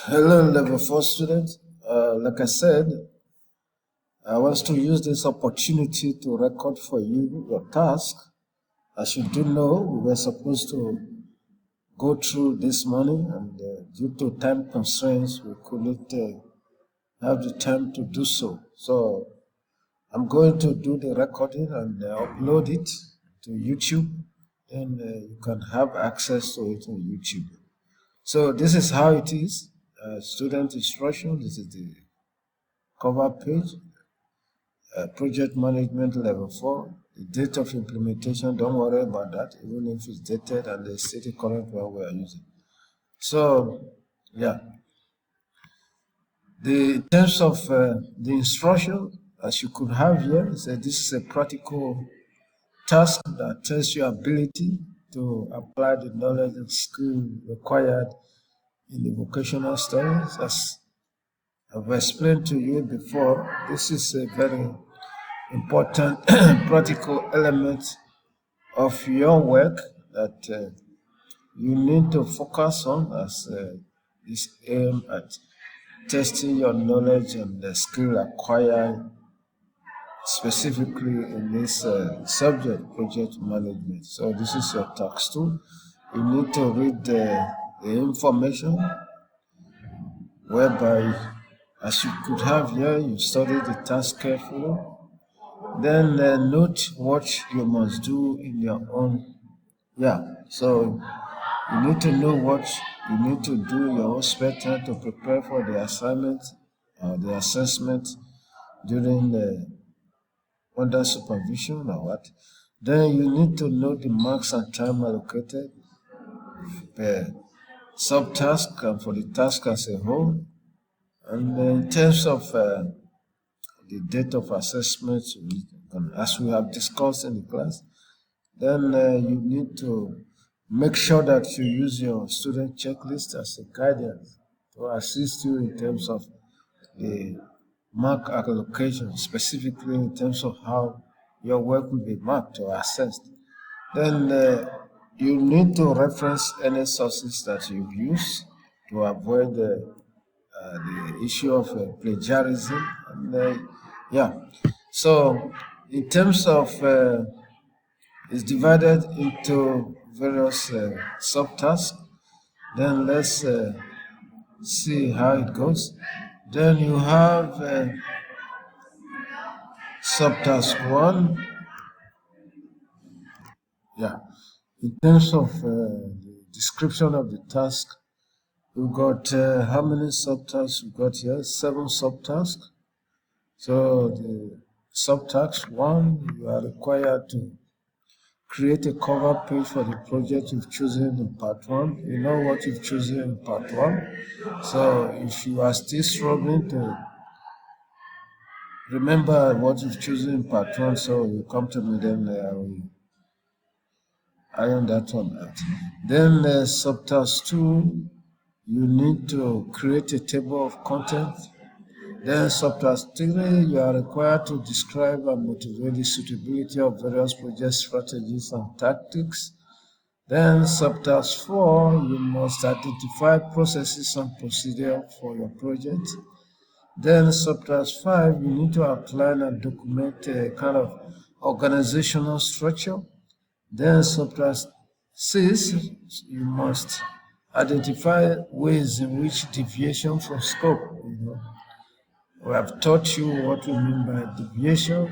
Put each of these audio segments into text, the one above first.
Hello, level 4 students. Like I said, I want to use this opportunity to record for you your task. As you do know, we were supposed to go through this morning, and due to time constraints, we couldn't have the time to do so. So I'm going to do the recording and upload it to YouTube, and you can have access to it on YouTube. So this is how it is. Student instruction. This is the cover page. Project management level 4. The date of implementation, don't worry about that, even if it's dated and the city current one we are using. So, yeah. In terms of the instruction, as you could have here, this is a practical task that tests your ability to apply the knowledge and skill required in the vocational studies. As I've explained to you before, this is a very important practical element of your work that you need to focus on as this aim at testing your knowledge and the skill acquired specifically in this subject, project management. So this is your task 2. You need to read the information whereby, as you could have here, you study the task carefully. Then note what you must do in your own. Yeah, so you need to know what you need to do in your own spare time to prepare for the assignment or the assessment during the under supervision or what. Then you need to know the marks and time allocated per subtask and for the task as a whole. And in terms of the date of assessment, as we have discussed in the class, then you need to make sure that you use your student checklist as a guidance to assist you in terms of the mark allocation, specifically in terms of how your work will be marked or assessed. Then you need to reference any sources that you've used to avoid the issue of plagiarism. And yeah, so in terms of it's divided into various subtasks. Then let's see how it goes. Then you have subtask 1. Yeah. In terms of the description of the task, we've got how many subtasks we've got here? 7 subtasks. So the subtask 1, you are required to create a cover page for the project you've chosen in part 1. You know what you've chosen in part 1. So if you are still struggling to remember what you've chosen in part 1, so you come to me, then I will iron that one out. Then subtask 2, you need to create a table of content. Then subtask 3, you are required to describe and motivate the suitability of various project strategies and tactics. Then subtask 4, you must identify processes and procedure for your project. Then subtask 5, you need to outline and document a kind of organizational structure. Then subtask 6, you must identify ways in which deviation from scope. We have taught you what we mean by deviation.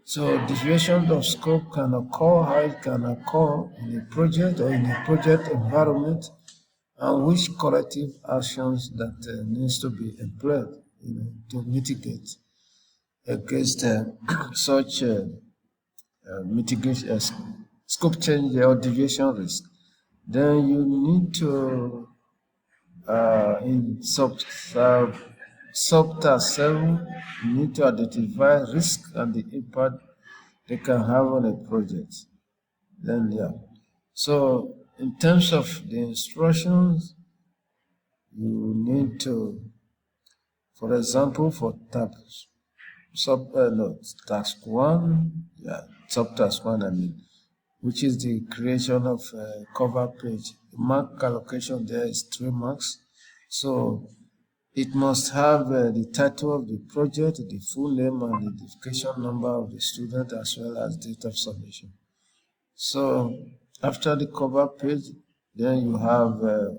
So deviation of scope can occur, how it can occur in a project or in a project environment, and which corrective actions that needs to be employed to mitigate against such mitigation scope change or deviation risk. Then you need to in subtask 7, you need to identify risk and the impact they can have on a project. Then yeah. So in terms of the instructions, you need to, for example, for task 1, subtask 1, I mean, which is the creation of a cover page. The mark allocation there is 3 marks. So It must have the title of the project, the full name, and the identification number of the student, as well as date of submission. So after the cover page, then you have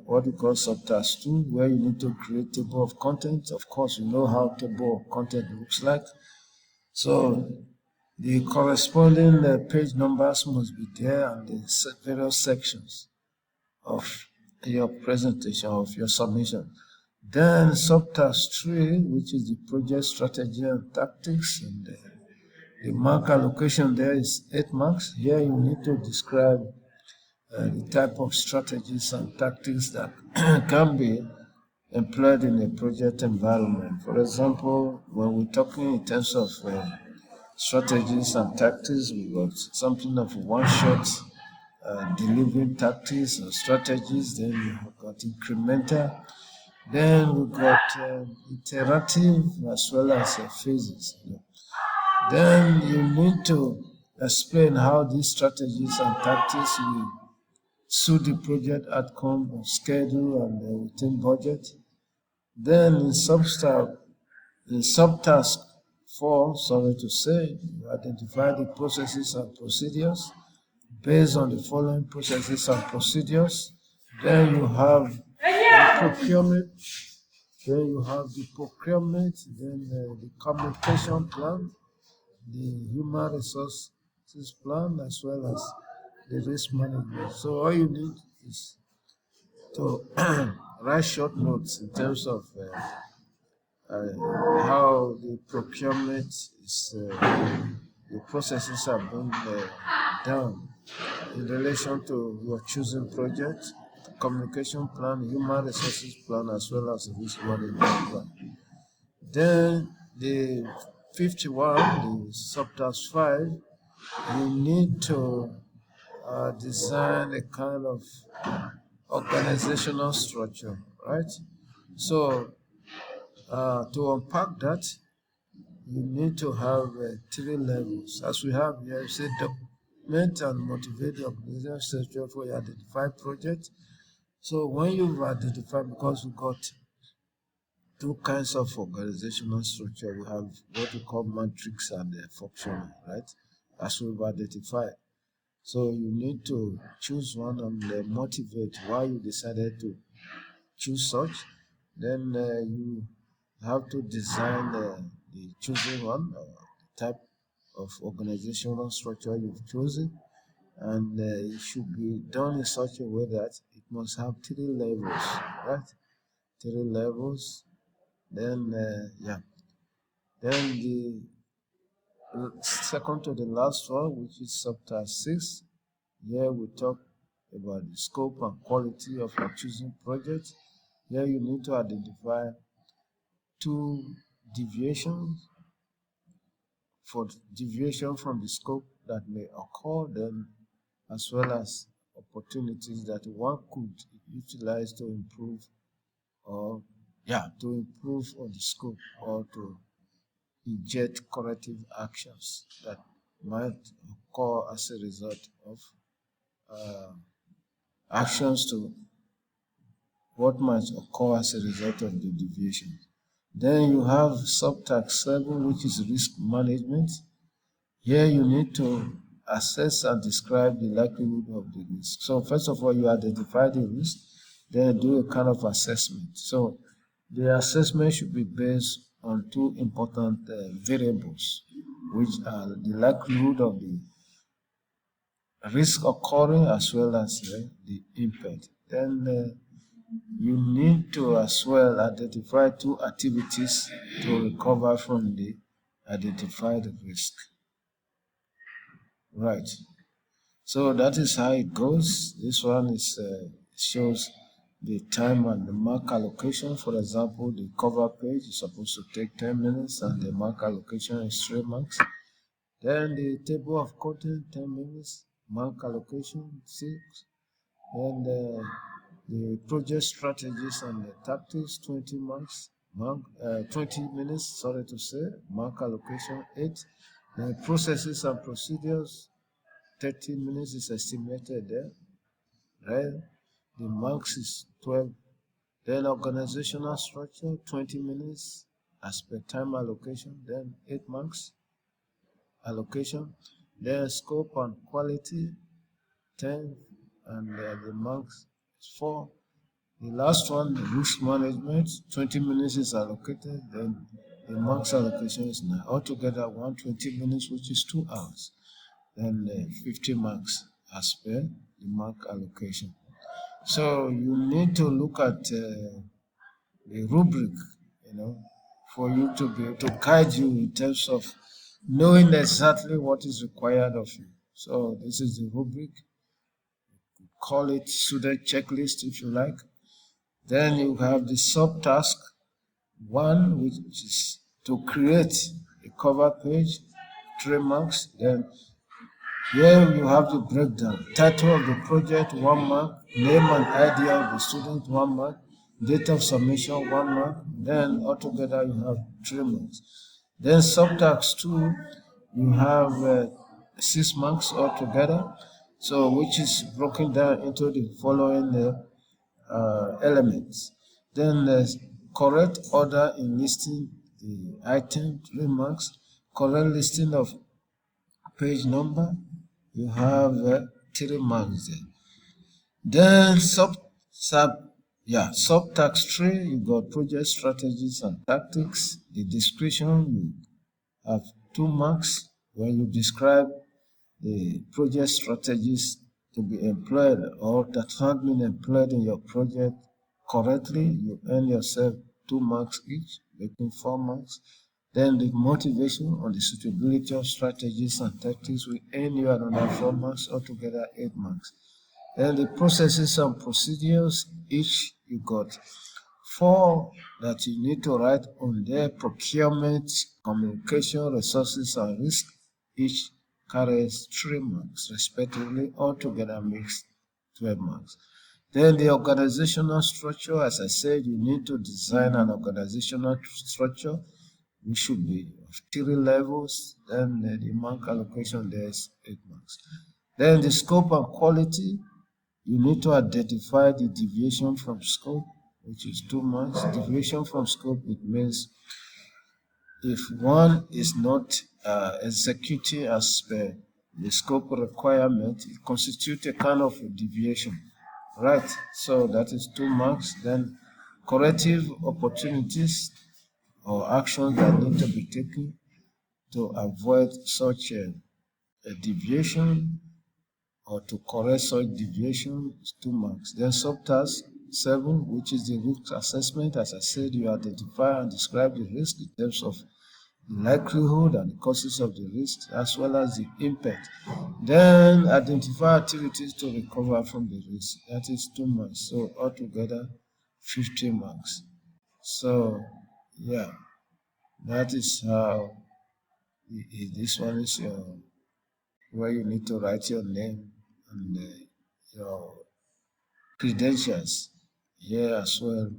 what we call subtask 2, where you need to create table of content. Of course, you know how table of content looks like. So the corresponding page numbers must be there, and the various sections of your presentation, of your submission. Then subtask 3, which is the project strategy and tactics, and the mark allocation there is 8 marks. Here you need to describe the type of strategies and tactics that can be employed in a project environment. For example, when we're talking in terms of strategies and tactics, we got something of one-shot delivering tactics and strategies. Then we have got incremental. Then we got iterative as well as phases. Then you need to explain how these strategies and tactics will suit the project outcome of schedule and within budget. Then in subtask 4, sorry to say, you identify the processes and procedures. Based on the following processes and procedures, then you have the procurement, then the communication plan, the human resources plan, as well as the risk management. So all you need is to write short notes in terms of how the procurement is, the processes are being done in relation to your chosen project, communication plan, human resources plan, as well as the risk management plan. Then the 51, the subtask 5, you need to design a kind of organizational structure, right? So to unpack that, you need to have 3 levels. As we have here, you say document and motivate the organizational structure for your identified project. So when you've identified, because we got 2 kinds of organizational structure, we have what we call matrix and functional, right? As we've identified. So you need to choose one and motivate why you decided to choose such. Then you have to design the chosen one, the type of organizational structure you've chosen, and it should be done in such a way that it must have 3 levels, right? 3 levels. Then then the second to the last one, which is subtask 6. Here we talk about the scope and quality of your choosing project. Here you need to identify 2 deviations for deviation from the scope that may occur, then as well as opportunities that one could utilize to improve or on the scope, or to inject corrective actions that might occur as a result of actions to what might occur as a result of the deviation. Then you have subtask 7, which is risk management. Here you need to assess and describe the likelihood of the risk. So first of all, you identify the risk, then do a kind of assessment. So the assessment should be based on 2 important variables, which are the likelihood of the risk occurring as well as the impact. Then you need to as well identify 2 activities to recover from the identified risk. Right. So that is how it goes. This one is shows the time and the mark allocation. For example, the cover page is supposed to take 10 minutes and the mark allocation is 3 marks. Then the table of content, 10 minutes, mark allocation 6. And the project strategies and the tactics, 20 marks, 20 minutes, sorry to say, mark allocation 8. Then processes and procedures, 30 minutes is estimated there, right? The marks is 12. Then organizational structure, 20 minutes as per time allocation, then 8 marks allocation. Then scope and quality, 10, and the marks is 4. The last one, risk management, 20 minutes is allocated, then the marks allocation is 9. Altogether, 120 minutes, which is 2 hours. Then 50 marks as per the mark allocation. So you need to look at the rubric, you know, for you to be able to guide you in terms of knowing exactly what is required of you. So this is the rubric. Call it student checklist if you like. Then you have the subtask one, which is to create a cover page, 3 marks. Then here you have the breakdown. Title of the project, 1 mark. Name and idea of the student, 1 mark. Date of submission, 1 mark. Then altogether you have 3 marks. Then subtask 2, you have 6 marks altogether. So which is broken down into the following elements. Then there's correct order in listing the item, 3 marks. Correct listing of page number, you have 3 marks there. Then subtask 3, you got project strategies and tactics. The description, you have 2 marks when you describe the project strategies to be employed or that have been employed in your project correctly. You earn yourself 2 marks each, making 4 marks. Then the motivation on the suitability of strategies and tactics will earn you another 4 marks, altogether 8 marks. Then the processes and procedures, each you got 4 that you need to write on their procurement, communication, resources, and risk. Each carries 3 marks respectively, altogether makes 12 marks. Then the organizational structure, as I said, you need to design an organizational structure which should be of 3 levels. Then the mark allocation there is 8 marks. Then the scope and quality, you need to identify the deviation from scope, which is 2 marks. Deviation from scope, it means if one is not executing as per the scope requirement, it constitutes a kind of a deviation, right? So that is 2 marks. Then corrective opportunities or actions that need to be taken to avoid such a deviation or to correct such deviation is 2 marks. Then subtask 7, which is the risk assessment. As I said, you identify and describe the risk in terms of the likelihood and the causes of the risk as well as the impact. Then identify activities to recover from the risk. That is 2 marks. So altogether 50 marks. So yeah, that is how this one is your where you need to write your name and your credentials. Here as well,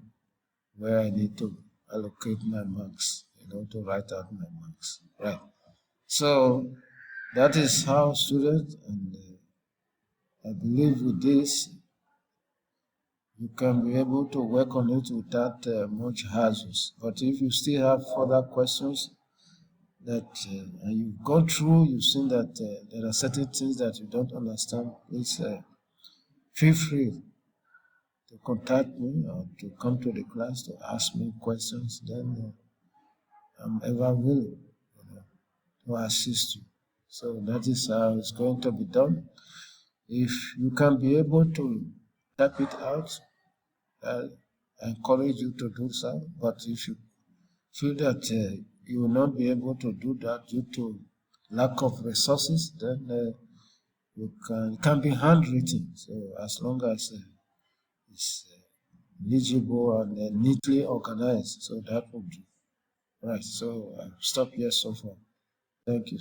where I need to allocate my marks, to write out my marks. Right. So that is how students, and I believe with this, you can be able to work on it without much hassles. But if you still have further questions that you've gone through, you've seen that there are certain things that you don't understand, please feel free to contact me or to come to the class to ask me questions. Then I'm ever willing to assist you. So that is how it's going to be done. If you can be able to type it out, I encourage you to do so. But if you feel that you will not be able to do that due to lack of resources, then it can be handwritten. So as long as it's legible and neatly organized, so that will do. Right. So I'll stop here so far. Thank you.